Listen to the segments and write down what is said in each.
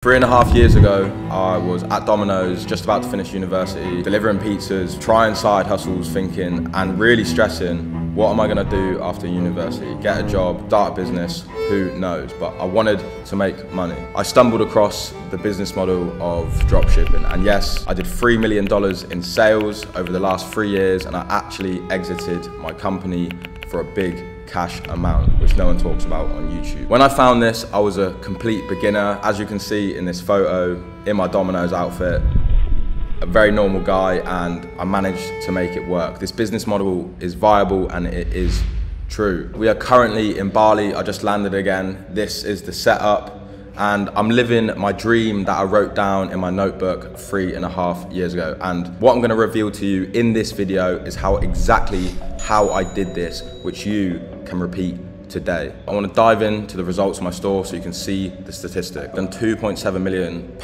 3.5 years ago, I was at Domino's, just about to finish university, delivering pizzas, trying side hustles, thinking and really stressing, what am I going to do after university? Get a job, start a business, who knows? But I wanted to make money. I stumbled across the business model of dropshipping, and yes, I did $3 million in sales over the last 3 years, and I actually exited my company for a big cash amount, which no one talks about on YouTube. When I found this, I was a complete beginner. As you can see in this photo, in my Domino's outfit, a very normal guy, and I managed to make it work. This business model is viable and it is true. We are currently in Bali. I just landed again. This is the setup, and I'm living my dream that I wrote down in my notebook 3.5 years ago. And what I'm gonna reveal to you in this video is how I did this, which you can repeat today. I want to dive into the results of my store so you can see the statistic. I've done £2.7 million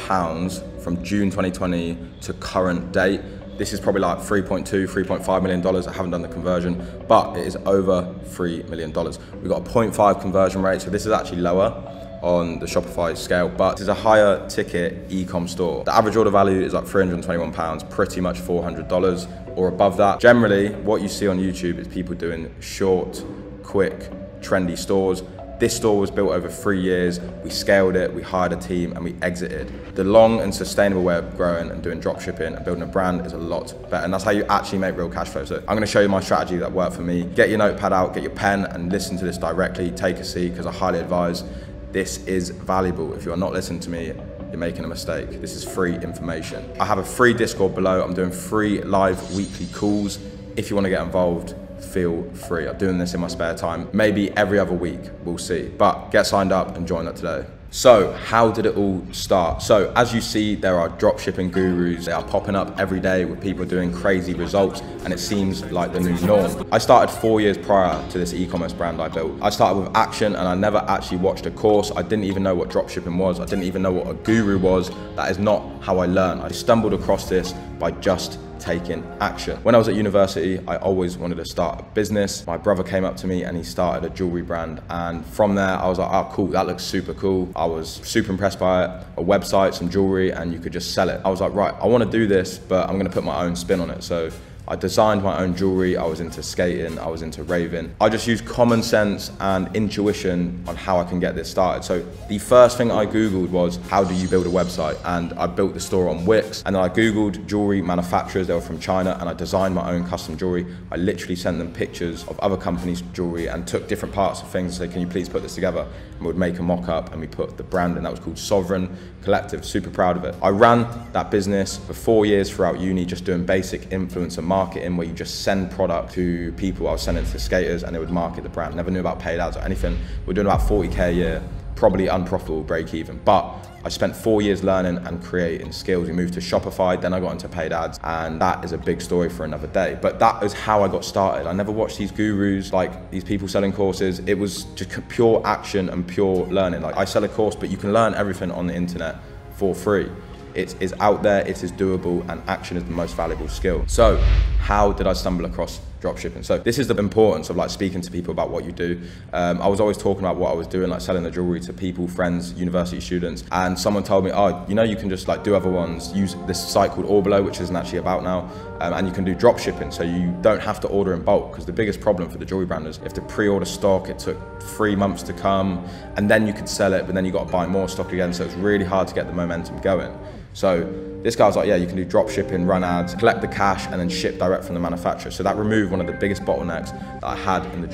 from June 2020 to current date. This is probably like $3.2, $3.5 million. I haven't done the conversion, but it is over $3 million. We've got a 0.5 conversion rate, so this is actually lower on the Shopify scale, but this is a higher ticket e-com store. The average order value is like £321, pretty much $400 or above that. Generally, what you see on YouTube is people doing short, quick, trendy stores. This store was built over 3 years. We scaled it, we hired a team, and we exited. The long and sustainable way of growing and doing dropshipping and building a brand is a lot better, and that's how you actually make real cash flow. So I'm gonna show you my strategy that worked for me. Get your notepad out, get your pen, and listen to this directly. Take a seat, because I highly advise. This is valuable. If you're not listening to me, you're making a mistake. This is free information. I have a free Discord below. I'm doing free live weekly calls. If you want to get involved, feel free. I'm doing this in my spare time, maybe every other week, we'll see. But get signed up and join that today. So how did it all start? So as you see, there are dropshipping gurus. They are popping up every day with people doing crazy results, and it seems like the new norm. I started 4 years prior to this e-commerce brand I built. I started with action, and I never actually watched a course. I didn't even know what dropshipping was. I didn't even know what a guru was. That is not how I learned. I stumbled across this by just taking action. When I was at university, I always wanted to start a business. My brother came up to me and he started a jewelry brand, and from there I was like, oh cool, that looks super cool. I was super impressed by it. A website, some jewelry, and you could just sell it. I was like, right, I want to do this, but I'm going to put my own spin on it. So I designed my own jewelry. I was into skating, I was into raving. I just used common sense and intuition on how I can get this started. So the first thing I Googled was, how do you build a website? And I built the store on Wix, and then I Googled jewelry manufacturers. They were from China, and I designed my own custom jewelry. I literally sent them pictures of other companies' jewelry and took different parts of things and said, can you please put this together? And we would make a mock-up, and we put the brand in. That was called Sovereign Collective. Super proud of it. I ran that business for 4 years throughout uni, just doing basic influencer marketing, where you just send product to people. I was sending it to skaters and they would market the brand. Never knew about paid ads or anything. We're doing about 40K a year, probably unprofitable, break even. But I spent 4 years learning and creating skills. We moved to Shopify, then I got into paid ads, and that is a big story for another day. But that is how I got started. I never watched these gurus, like these people selling courses. It was just pure action and pure learning. Like, I sell a course, but you can learn everything on the internet for free. It is out there, it is doable, and action is the most valuable skill. So how did I stumble across dropshipping? So this is the importance of like speaking to people about what you do. I was always talking about what I was doing, like selling the jewelry to people, friends, university students, and someone told me, oh, you know, you can just like do other ones, use this site called Orbolo, which isn't actually about now, and you can do dropshipping, so you don't have to order in bulk, because the biggest problem for the jewelry brand is you have to pre-order stock. It took 3 months to come, and then you could sell it, but then you got to buy more stock again, so it's really hard to get the momentum going. So this guy was like, yeah, you can do drop shipping, run ads, collect the cash, and then ship direct from the manufacturer. So that removed one of the biggest bottlenecks that I had in the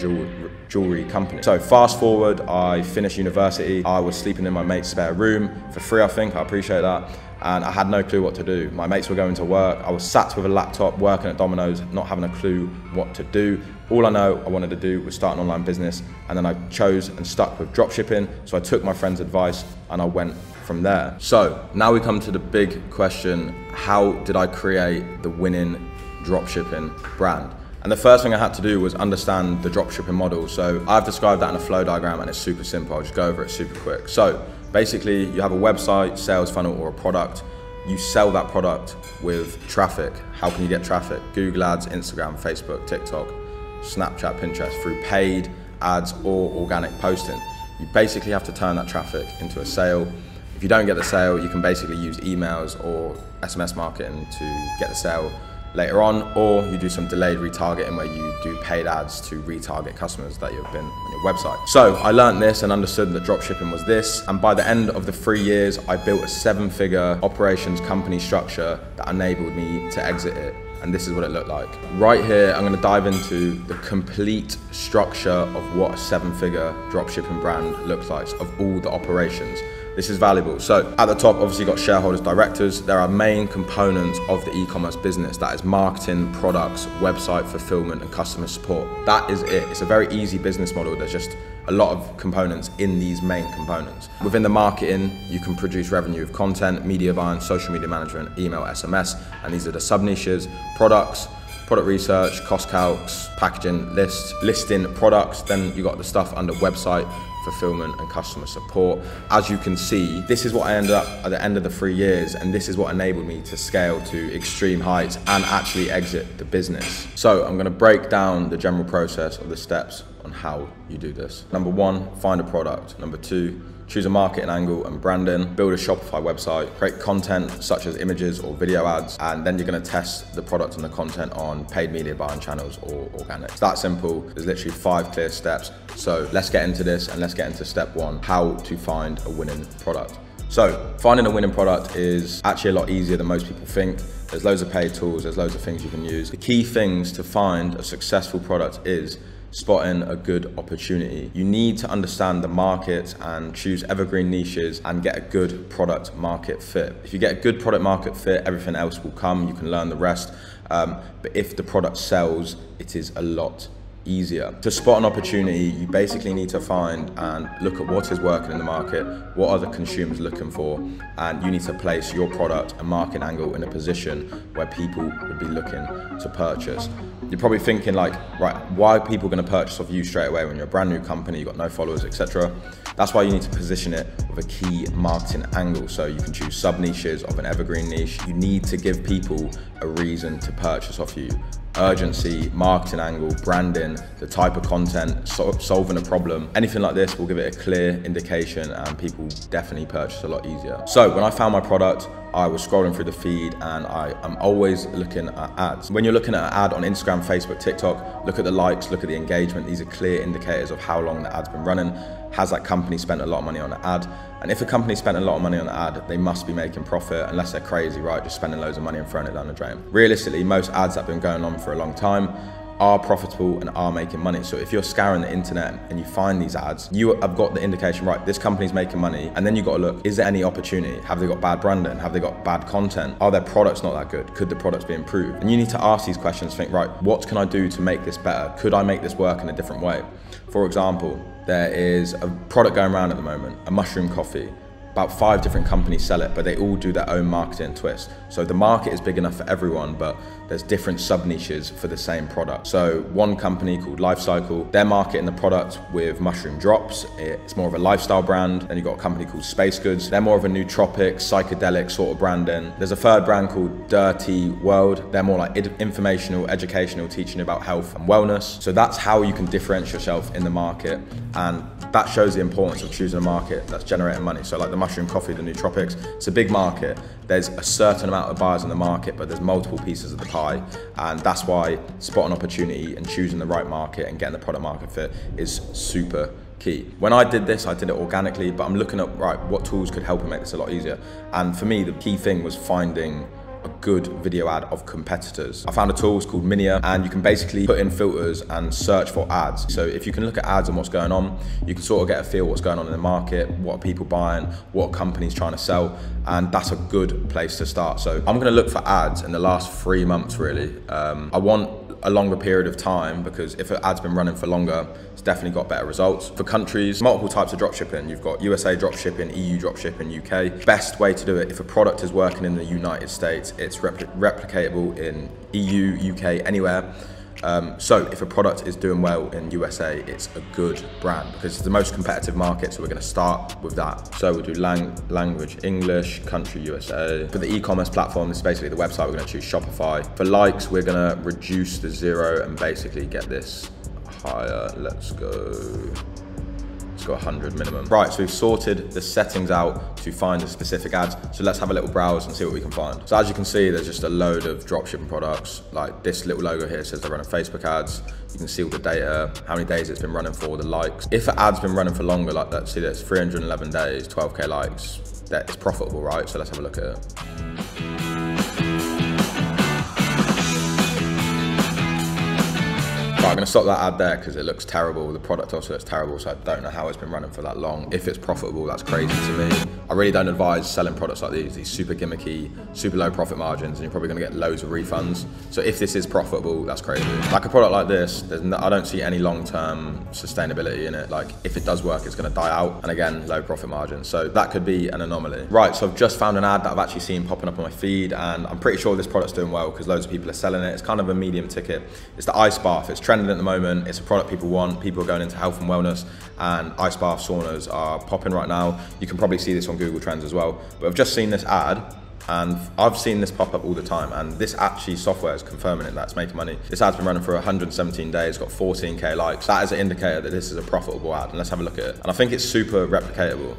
jewelry company. So fast forward, I finished university. I was sleeping in my mate's spare room for free, I think. I appreciate that. And I had no clue what to do. My mates were going to work. I was sat with a laptop working at Domino's, not having a clue what to do. All I know I wanted to do was start an online business, and then I chose and stuck with dropshipping. So I took my friend's advice and I went from there. So now we come to the big question: how did I create the winning dropshipping brand? And the first thing I had to do was understand the dropshipping model. So I've described that in a flow diagram, and it's super simple. I'll just go over it super quick. So basically, you have a website, sales funnel, or a product. You sell that product with traffic. How can you get traffic? Google Ads, Instagram, Facebook, TikTok, Snapchat, Pinterest, through paid ads or organic posting. You basically have to turn that traffic into a sale. If If you don't get the sale, you can basically use emails or SMS marketing to get the sale later on, or you do some delayed retargeting where you do paid ads to retarget customers that you've been on your website. So I learned this and understood that dropshipping was this, and by the end of the 3 years, I built a 7-figure operations company structure that enabled me to exit it. And this is what it looked like. Right here, I'm gonna dive into the complete structure of what a 7-figure dropshipping brand looks like, of all the operations. This is valuable. So at the top, obviously you've got shareholders, directors. There are main components of the e-commerce business. That is marketing, products, website fulfillment, and customer support. That is it. It's a very easy business model. There's just a lot of components in these main components. Within the marketing, you can produce revenue of content, media buying, social media management, email, SMS, and these are the sub-niches. Products, product research, cost calcs, packaging, listing products. Then you got the stuff under website, fulfillment, and customer support. As you can see, this is what I ended up at the end of the 3 years, and this is what enabled me to scale to extreme heights and actually exit the business. So I'm gonna break down the general process of the steps on how you do this. Number 1, find a product. Number 2, choose a marketing angle and branding, build a Shopify website, create content such as images or video ads, and then you're gonna test the product and the content on paid media buying channels or organic. It's that simple. There's literally 5 clear steps. So let's get into this and let's get into step 1, how to find a winning product. So finding a winning product is actually a lot easier than most people think. There's loads of paid tools, there's loads of things you can use. The key things to find a successful product is spotting a good opportunity. You need to understand the market and choose evergreen niches and get a good product market fit. If you get a good product market fit, everything else will come. You can learn the rest. But if the product sells, it is a lot easier. To spot an opportunity, you basically need to find and look at what is working in the market, what are the consumers looking for, and you need to place your product and market angle in a position where people would be looking to purchase. You're probably thinking like, right, why are people going to purchase off you straight away when you're a brand new company, you've got no followers, etc. That's why you need to position it with a key marketing angle. So you can choose sub niches of an evergreen niche. You need to give people a reason to purchase off you. Urgency, marketing angle, branding, the type of content, solving a problem, anything like this will give it a clear indication and people definitely purchase a lot easier. So when I found my product, I was scrolling through the feed and I'm always looking at ads. When you're looking at an ad on Instagram, Facebook, TikTok, look at the likes, look at the engagement. These are clear indicators of how long the ad's been running. Has that company spent a lot of money on the ad? And if a company spent a lot of money on the ad, they must be making profit, unless they're crazy, right? Just spending loads of money and throwing it down the drain. Realistically, most ads that have been going on for a long time are profitable and are making money. So if you're scouring the internet and you find these ads, you have got the indication, right, this company's making money, and then you've got to look, is there any opportunity? Have they got bad branding? Have they got bad content? Are their products not that good? Could the products be improved? And you need to ask these questions, think, right, what can I do to make this better? Could I make this work in a different way? For example, there is a product going around at the moment, a mushroom coffee. About 5 different companies sell it, but they all do their own marketing twist. So the market is big enough for everyone, but there's different sub-niches for the same product. So one company called Lifecycle, they're marketing the product with mushroom drops. It's more of a lifestyle brand. Then you've got a company called Space Goods. They're more of a nootropic, psychedelic sort of branding. There's a third brand called Dirty World. They're more like informational, educational, teaching about health and wellness. So that's how you can differentiate yourself in the market. And that shows the importance of choosing a market that's generating money. So like the mushroom coffee, the nootropics, it's a big market. There's a certain amount of buyers in the market, but there's multiple pieces of the pie. And that's why spotting opportunity and choosing the right market and getting the product market fit is super key. When I did this, I did it organically, but I'm looking at, right, what tools could help and make this a lot easier. And for me, the key thing was finding a good video ad of competitors. I found a tool, it's called Minia, and you can basically put in filters and search for ads. So if you can look at ads and what's going on, you can sort of get a feel what's going on in the market, what are people buying, what are companies trying to sell, and that's a good place to start. So I'm gonna look for ads in the last 3 months, really. I want a longer period of time, because if an ad's been running for longer, it's definitely got better results. For countries, multiple types of dropshipping. You've got USA dropshipping, EU dropshipping, UK. Best way to do it, if a product is working in the United States, it's replicatable in EU, UK, anywhere. So if a product is doing well in USA, it's a good brand because it's the most competitive market. So we're going to start with that. So we'll do language, English, country, USA. For the e-commerce platform, this is basically the website. We're going to choose Shopify. For likes, we're going to reduce the 0 and basically get this higher. Let's go It's got 100 minimum. Right, so we've sorted the settings out to find the specific ads. So let's have a little browse and see what we can find. So as you can see, there's just a load of dropshipping products. Like this little logo here says they're running Facebook ads. You can see all the data, how many days it's been running for, the likes. If an ad's been running for longer, like that, see that's 311 days, 12K likes, that is profitable, right? So let's have a look at it. Right, I'm gonna stop that ad there because it looks terrible. The product also looks terrible, so I don't know how it's been running for that long. If it's profitable, that's crazy to me. I really don't advise selling products like these super gimmicky, super low profit margins, and you're probably gonna get loads of refunds. So if this is profitable, that's crazy. Like a product like this, I don't see any long-term sustainability in it. Like if it does work, it's gonna die out. And again, low profit margins. So that could be an anomaly. Right, so I've just found an ad that I've actually seen popping up on my feed, and I'm pretty sure this product's doing well because loads of people are selling it. It's kind of a medium ticket. It's the ice bath. It's trending at the moment. It's a product people want. People are going into health and wellness, and ice bath saunas are popping right now. You can probably see this on Google Trends as well. But I've just seen this ad, and I've seen this pop up all the time, and this actually software is confirming it, that's making money. This ad's been running for 117 days, got 14K likes. That is an indicator that this is a profitable ad, and let's have a look at it. And I think it's super replicatable.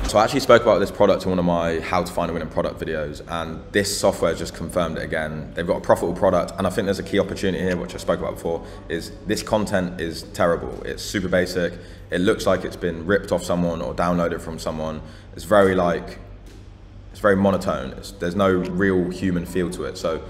So I actually spoke about this product in one of my how to find a winning product videos, and this software just confirmed it again. They've got a profitable product, and I think there's a key opportunity here, which I spoke about before, is this content is terrible. It's super basic. It looks like it's been ripped off someone or downloaded from someone. It's very monotone. There's no real human feel to it. So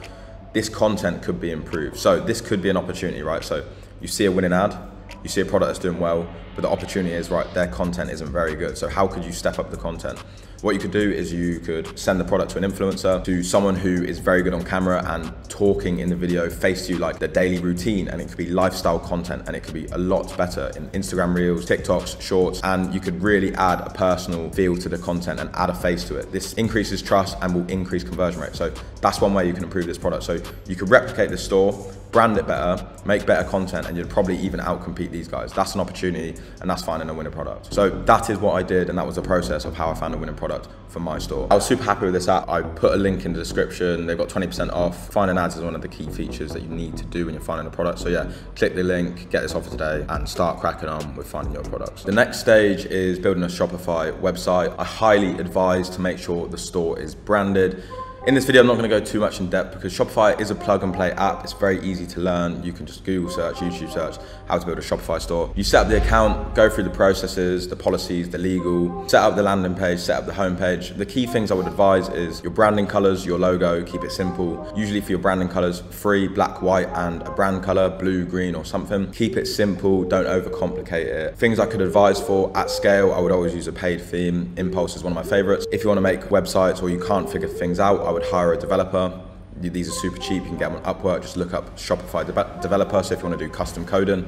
this content could be improved. So this could be an opportunity, right? So you see a winning ad, you see a product that's doing well, but the opportunity is, right, their content isn't very good. So how could you step up the content? What you could do is you could send the product to an influencer, to someone who is very good on camera and talking in the video face to you like their daily routine, and it could be lifestyle content, and it could be a lot better in Instagram Reels, TikToks, Shorts, and you could really add a personal feel to the content and add a face to it. This increases trust and will increase conversion rate. So that's one way you can improve this product. So you could replicate the store, brand it better, make better content, and you'd probably even outcompete these guys. That's an opportunity, and that's finding a winning product. So that is what I did, and that was the process of how I found a winning product for my store. I was super happy with this app. I put a link in the description. They've got 20% off. Finding ads is one of the key features that you need to do when you're finding a product. So yeah, click the link, get this offer today, and start cracking on with finding your products. The next stage is building a Shopify website. I highly advise to make sure the store is branded. In this video, I'm not going to go too much in depth because Shopify is a plug and play app. It's very easy to learn. You can just Google search, YouTube search, how to build a Shopify store. You set up the account, go through the processes, the policies, the legal, set up the landing page, set up the home page. The key things I would advise is your branding colors, your logo, keep it simple. Usually for your branding colors, free, black, white, and a brand color, blue, green, or something. Keep it simple, don't overcomplicate it. Things I could advise for at scale, I would always use a paid theme. Impulse is one of my favorites. If you want to make websites or you can't figure things out, I would hire a developer. These are super cheap. You can get them on Upwork. Just look up Shopify developer. So if you want to do custom coding,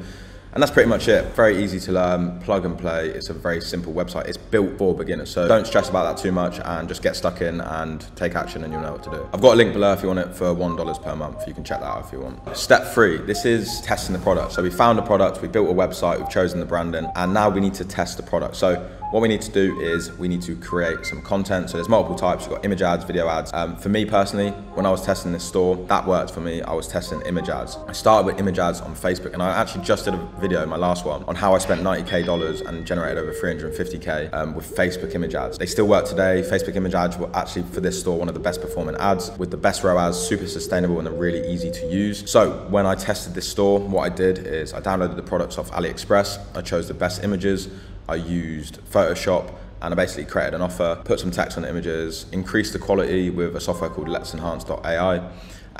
and that's pretty much it. Very easy to learn, plug and play. It's a very simple website. It's built for beginners. So don't stress about that too much and just get stuck in and take action, and you'll know what to do. I've got a link below if you want it for $1 per month. You can check that out if you want. Step 3, this is testing the product. So we found a product, we built a website, we've chosen the branding, and now we need to test the product. So what we need to do is we need to create some content. So there's multiple types. You've got image ads, video ads. For me personally, when I was testing this store, that worked for me. I was testing image ads. I started with image ads on Facebook, and I actually just did a video, my last one, on how I spent $90K and generated over 350K with Facebook image ads. They still work today. Facebook image ads were actually, for this store, one of the best performing ads with the best ROAS, super sustainable, and they're really easy to use. So when I tested this store, what I did is I downloaded the products off AliExpress. I chose the best images. I used Photoshop, and I basically created an offer, put some text on the images, increased the quality with a software called let'senhance.ai,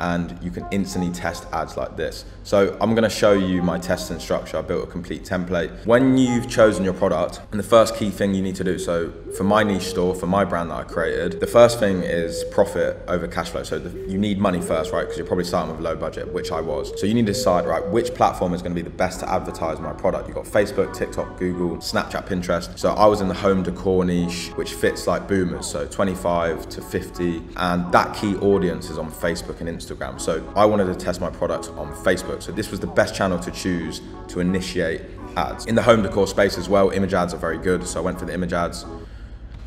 and you can instantly test ads like this. So I'm gonna show you my testing structure. I built a complete template. When you've chosen your product, and the first key thing you need to do, so for my niche store, for my brand that I created, the first thing is profit over cash flow. So you need money first, right? Because you're probably starting with a low budget, which I was. So you need to decide, right, which platform is gonna be the best to advertise my product. You've got Facebook, TikTok, Google, Snapchat, Pinterest. So I was in the home decor niche, which fits like boomers, so 25 to 50, and that key audience is on Facebook and Instagram. So I wanted to test my product on Facebook. So this was the best channel to choose to initiate ads. In the home decor space as well, image ads are very good. So I went for the image ads.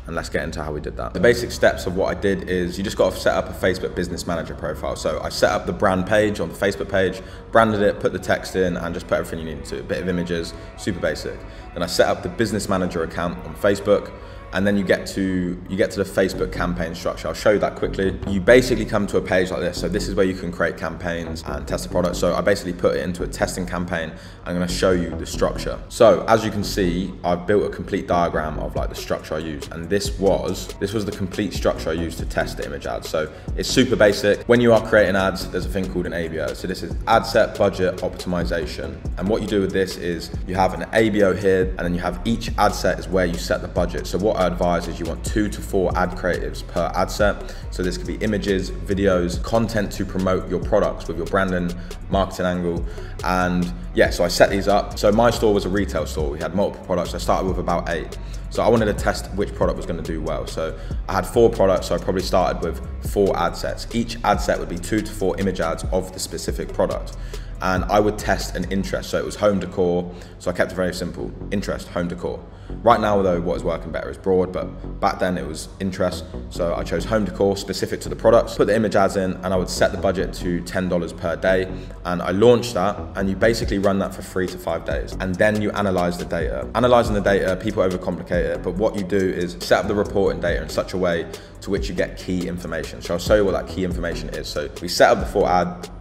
and let's get into how we did that. The basic steps of what I did is you just got to set up a Facebook Business Manager profile. So I set up the brand page on the Facebook page, branded it, put the text in, and just put everything you needed to, a bit of images, super basic. Then I set up the Business Manager account on Facebook, and then you get to the Facebook campaign structure. I'll show you that quickly. You basically come to a page like this. So this is where you can create campaigns and test the product. So I basically put it into a testing campaign. I'm gonna show you the structure. So as you can see, I've built a complete diagram of like the structure I use. And this was the complete structure I used to test the image ads. So it's super basic. When you are creating ads, there's a thing called an ABO. So this is ad set budget optimization. And what you do with this is you have an ABO here, and then you have each ad set is where you set the budget. So what I advise is you want 2 to 4 ad creatives per ad set. So this could be images, videos, content to promote your products with your branding, marketing angle. And yeah, so I set these up. So my store was a retail store. We had multiple products. I started with about 8. So I wanted to test which product was going to do well. So I had 4 products, so I probably started with 4 ad sets. Each ad set would be 2 to 4 image ads of the specific product. And I would test an interest. So it was home decor. So I kept it very simple. Interest, home decor. Right now though, what is working better is broad, but back then it was interest. So I chose home decor specific to the products, put the image ads in, and I would set the budget to $10 per day. And I launched that, and you basically run that for 3 to 5 days. And then you analyze the data. Analyzing the data, people overcomplicate it, but what you do is set up the reporting data in such a way to which you get key information. So I'll show you what that key information is. So we set up the 4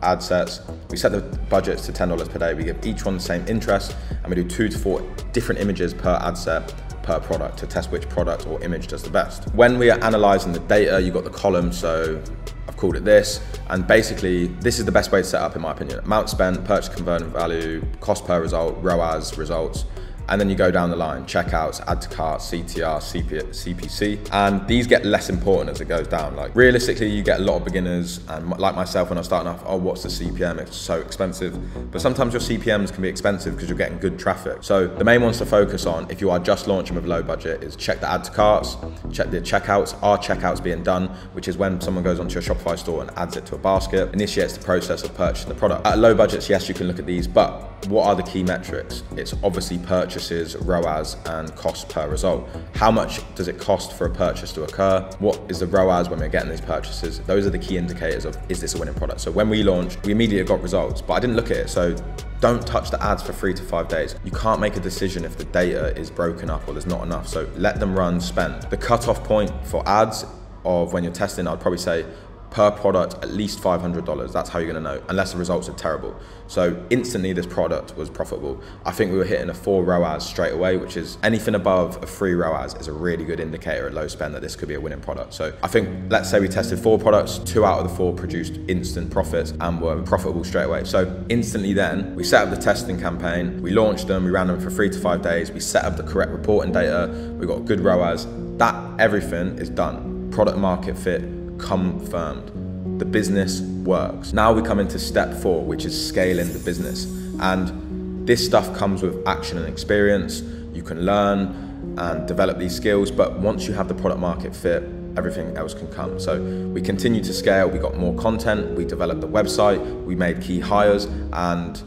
ad sets, we set the budgets to $10 per day, we give each one the same interest, and we do 2 to 4 different images per ad set per product to test which product or image does the best. When we are analyzing the data, you got the column, so I've called it this, and basically this is the best way to set up in my opinion. Amount spent, purchase conversion value, cost per result, ROAS, results, and then you go down the line, checkouts, add to cart, CTR, CPC, and these get less important as it goes down. Like realistically, you get a lot of beginners, and like myself when I was starting off, oh, what's the CPM? It's so expensive. But sometimes your CPMs can be expensive because you're getting good traffic. So the main ones to focus on if you are just launching with low budget is check the add to carts, check the checkouts. Are checkouts being done? Which is when someone goes onto your Shopify store and adds it to a basket, initiates the process of purchasing the product. At low budgets, yes, you can look at these, but what are the key metrics? It's obviously purchases, ROAS, and cost per result. How much does it cost for a purchase to occur? What is the ROAS when we're getting these purchases? Those are the key indicators of, is this a winning product? So when we launched, we immediately got results, but I didn't look at it. So don't touch the ads for 3 to 5 days. You can't make a decision if the data is broken up or there's not enough. So let them run, spend. The cutoff point for ads of when you're testing, I'd probably say per product, at least $500. That's how you're gonna know, unless the results are terrible. So instantly this product was profitable. I think we were hitting a 4 ROAS straight away, which is anything above a 3 ROAS is a really good indicator at low spend that this could be a winning product. So I think, let's say we tested 4 products, 2 out of the 4 produced instant profits and were profitable straight away. So instantly then, we set up the testing campaign, we launched them, we ran them for 3 to 5 days, we set up the correct reporting data, we got good ROAS. That everything is done. Product market fit confirmed. The business works. Now we come into step 4, which is scaling the business. And this stuff comes with action and experience. You can learn and develop these skills, but once you have the product market fit, everything else can come. So we continue to scale, we got more content, we developed the website, we made key hires, and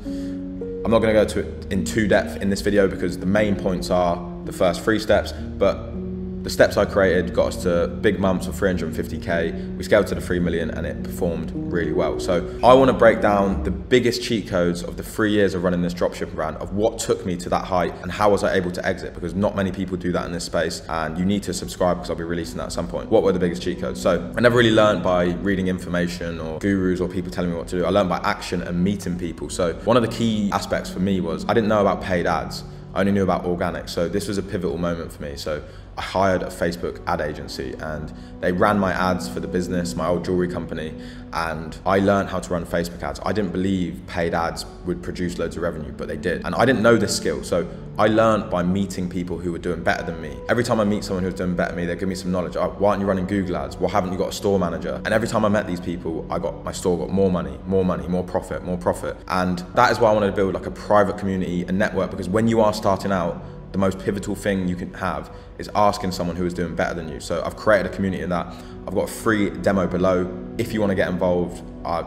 I'm not gonna go to it in too depth in this video because the main points are the first 3 steps, but the steps I created got us to big months of 350K. We scaled to the 3 million and it performed really well. So I want to break down the biggest cheat codes of the 3 years of running this dropshipping brand, of what took me to that height and how was I able to exit, because not many people do that in this space, and you need to subscribe because I'll be releasing that at some point. What were the biggest cheat codes? So I never really learned by reading information or gurus or people telling me what to do. I learned by action and meeting people. So one of the key aspects for me was I didn't know about paid ads. I only knew about organic. So this was a pivotal moment for me. So I hired a Facebook ad agency and they ran my ads for the business, my old jewelry company, and I learned how to run Facebook ads. I didn't believe paid ads would produce loads of revenue, but they did. And I didn't know this skill. So I learned by meeting people who were doing better than me. Every time I meet someone who's doing better than me, they give me some knowledge. Oh, why aren't you running Google ads? Well, haven't you got a store manager? And every time I met these people, my store got more money, more profit, more profit. And that is why I wanted to build like a private community, a network, because when you are starting out, the most pivotal thing you can have is asking someone who is doing better than you. So I've created a community in that. I've got a free demo below. If you want to get involved,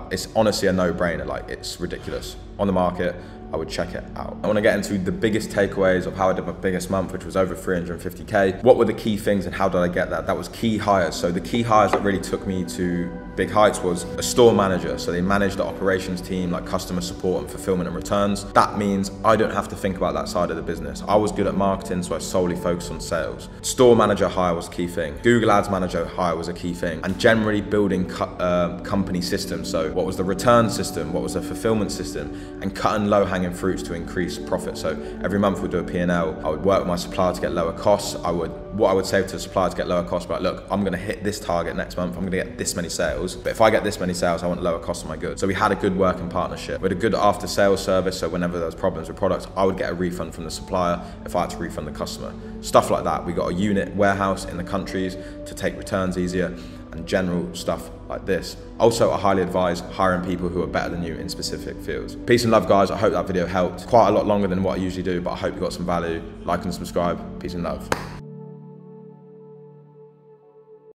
it's honestly a no-brainer. Like, it's ridiculous. On the market, I would check it out. I want to get into the biggest takeaways of how I did my biggest month, which was over 350K. What were the key things and how did I get that? That was key hires. So the key hires that really took me to big heights was a store manager. So they manage the operations team, like customer support and fulfillment and returns. That means I don't have to think about that side of the business. I was good at marketing, so I solely focused on sales. Store manager hire was a key thing. Google Ads manager hire was a key thing. And generally building company systems. So what was the return system? What was the fulfillment system? And cutting low-hanging fruits to increase profit. So every month we'd do a P&L. I would work with my supplier to get lower costs. What I would say to the supplier to get lower costs, but look, I'm gonna hit this target next month. I'm gonna get this many sales. But if I get this many sales, I want lower costs on my goods. So we had a good working partnership. We had a good after sales service. So whenever there was problems with products, I would get a refund from the supplier if I had to refund the customer. Stuff like that. We got a unit warehouse in the countries to take returns easier and general stuff like this. Also, I highly advise hiring people who are better than you in specific fields. Peace and love, guys. I hope that video helped. Quite a lot longer than what I usually do, but I hope you got some value. Like and subscribe. Peace and love.